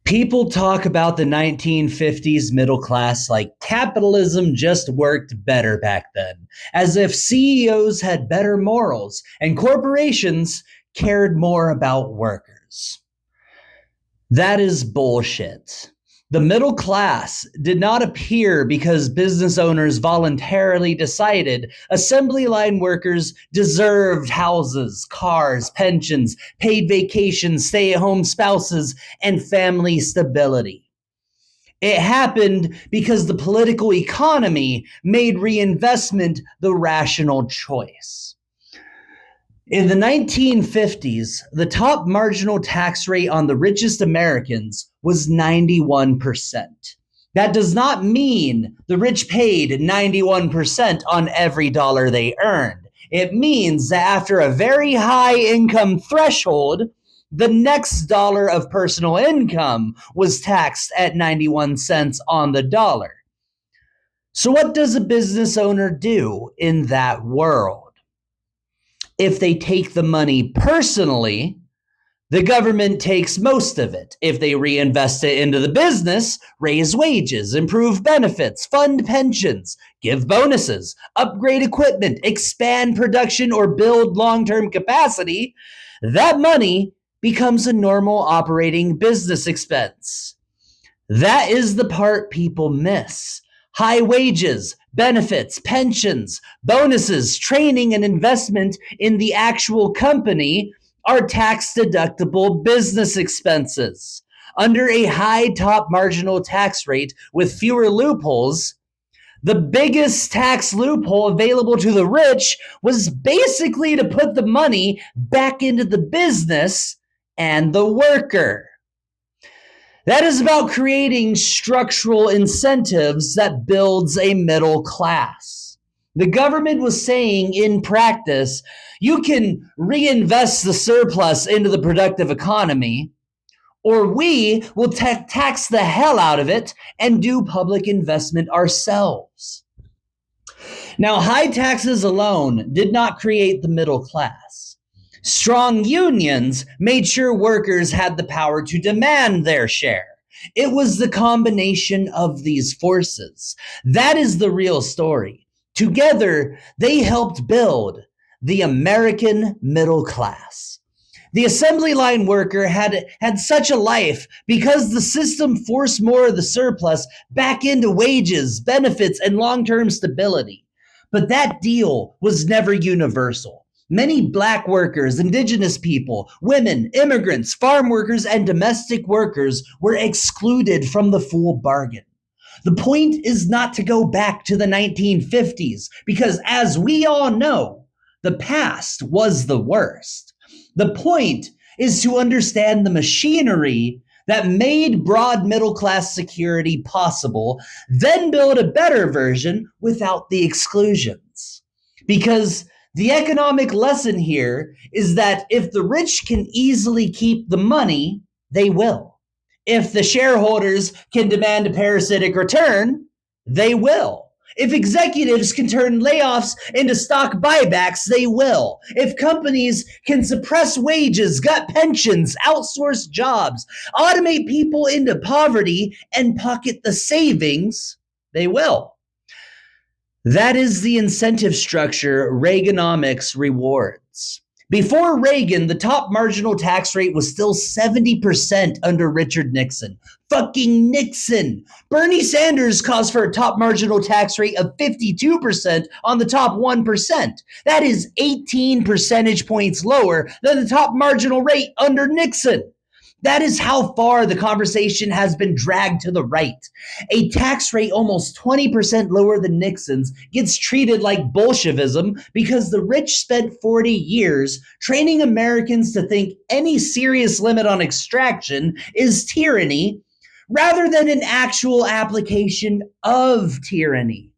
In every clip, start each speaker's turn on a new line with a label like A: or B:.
A: People talk about the 1950s middle class like capitalism just worked better back then, as if CEOs had better morals and corporations cared more about workers. That is bullshit. The middle class did not appear because business owners voluntarily decided assembly line workers deserved houses, cars, pensions, paid vacations, stay at home spouses, and family stability. It happened because the political economy made reinvestment the rational choice. In the 1950s, the top marginal tax rate on the richest Americans was 91%. That does not mean the rich paid 91% on every dollar they earned. It means that after a very high income threshold, the next dollar of personal income was taxed at 91 cents on the dollar. So, what does a business owner do in that world? If they take the money personally, the government takes most of it. If they reinvest it into the business, raise wages, improve benefits, fund pensions, give bonuses, upgrade equipment, expand production, or build long-term capacity, that money becomes a normal operating business expense. That is the part people miss. High wages, benefits, pensions, bonuses, training, and investment in the actual company are tax-deductible business expenses. Under a high top marginal tax rate with fewer loopholes, the biggest tax loophole available to the rich was basically to put the money back into the business and the worker. That is about creating structural incentives that builds a middle class. The government was saying in practice, you can reinvest the surplus into the productive economy, or we will tax the hell out of it and do public investment ourselves. Now, high taxes alone did not create the middle class. Strong unions made sure workers had the power to demand their share. It was the combination of these forces. That is the real story. Together, they helped build the American middle class. The assembly line worker had such a life because the system forced more of the surplus back into wages, benefits, and long-term stability. But that deal was never universal. Many Black workers, indigenous people, women, immigrants, farm workers, and domestic workers were excluded from the full bargain. The point is not to go back to the 1950s because, as we all know, the past was the worst. The point is to understand the machinery that made broad middle class security possible, then build a better version without the exclusions. Because the economic lesson here is that if the rich can easily keep the money, they will. If the shareholders can demand a parasitic return, they will. If executives can turn layoffs into stock buybacks, they will. If companies can suppress wages, gut pensions, outsource jobs, automate people into poverty, and pocket the savings, they will. That is the incentive structure Reaganomics rewards. Before Reagan, the top marginal tax rate was still 70% under Richard Nixon. Fucking Nixon! Bernie Sanders calls for a top marginal tax rate of 52% on the top 1%. That is 18 percentage points lower than the top marginal rate under Nixon. That is how far the conversation has been dragged to the right. A tax rate almost 20% lower than Nixon's gets treated like Bolshevism because the rich spent 40 years training Americans to think any serious limit on extraction is tyranny rather than an actual application of tyranny.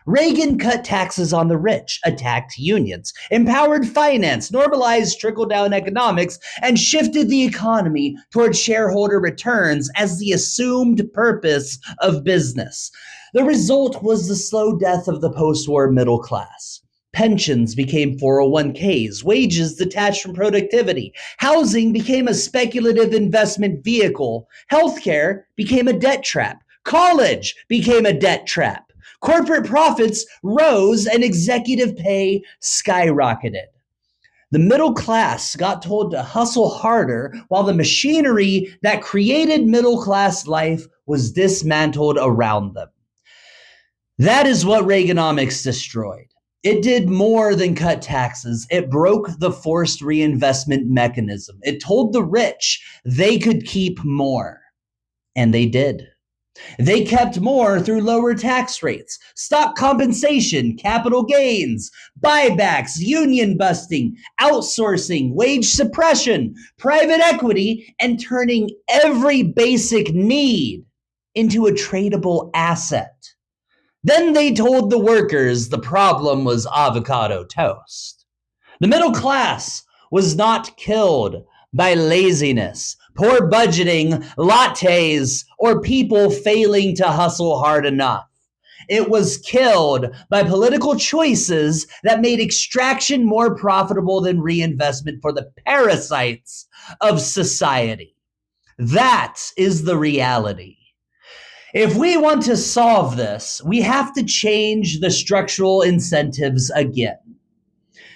A: Reagan cut taxes on the rich, attacked unions, empowered finance, normalized trickle-down economics, and shifted the economy toward shareholder returns as the assumed purpose of business. The result was the slow death of the post-war middle class. Pensions became 401ks, wages detached from productivity. Housing became a speculative investment vehicle. Healthcare became a debt trap. College became a debt trap. Corporate profits rose and executive pay skyrocketed. The middle class got told to hustle harder while the machinery that created middle class life was dismantled around them. That is what Reaganomics destroyed. It did more than cut taxes. It broke the forced reinvestment mechanism. It told the rich they could keep more. And they did. They kept more through lower tax rates, stock compensation, capital gains, buybacks, union busting, outsourcing, wage suppression, private equity, and turning every basic need into a tradable asset. Then they told the workers the problem was avocado toast. The middle class was not killed by laziness, poor budgeting, lattes, or people failing to hustle hard enough. It was killed by political choices that made extraction more profitable than reinvestment for the parasites of society. That is the reality. If we want to solve this, we have to change the structural incentives again.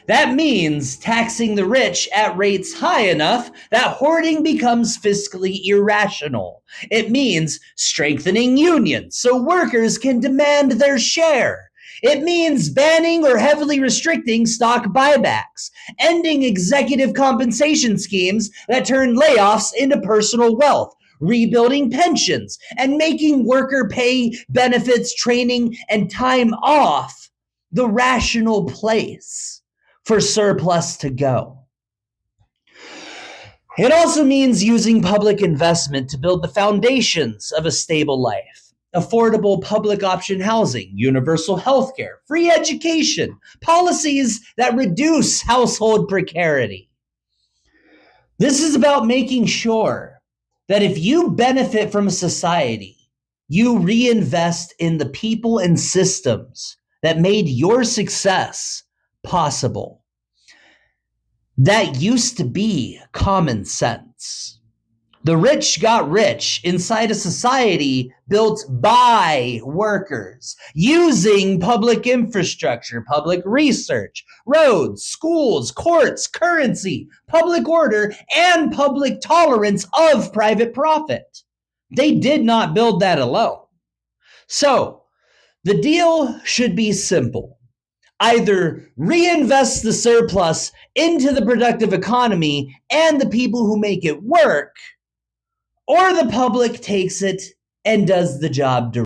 A: That means taxing the rich at rates high enough that hoarding becomes fiscally irrational. It means strengthening unions so workers can demand their share. It means banning or heavily restricting stock buybacks, ending executive compensation schemes that turn layoffs into personal wealth, rebuilding pensions, and making worker pay, benefits, training, and time off the rational place for surplus to go. It also means using public investment to build the foundations of a stable life. Affordable public option housing, universal healthcare, free education, policies that reduce household precarity. This is about making sure that if you benefit from a society, you reinvest in the people and systems that made your success possible. That used to be common sense. The rich got rich inside a society built by workers, using public infrastructure, public research, roads, schools, courts, currency, public order, and public tolerance of private profit. They did not build that alone. So, the deal should be simple. Either reinvest the surplus into the productive economy and the people who make it work, or the public takes it and does the job directly.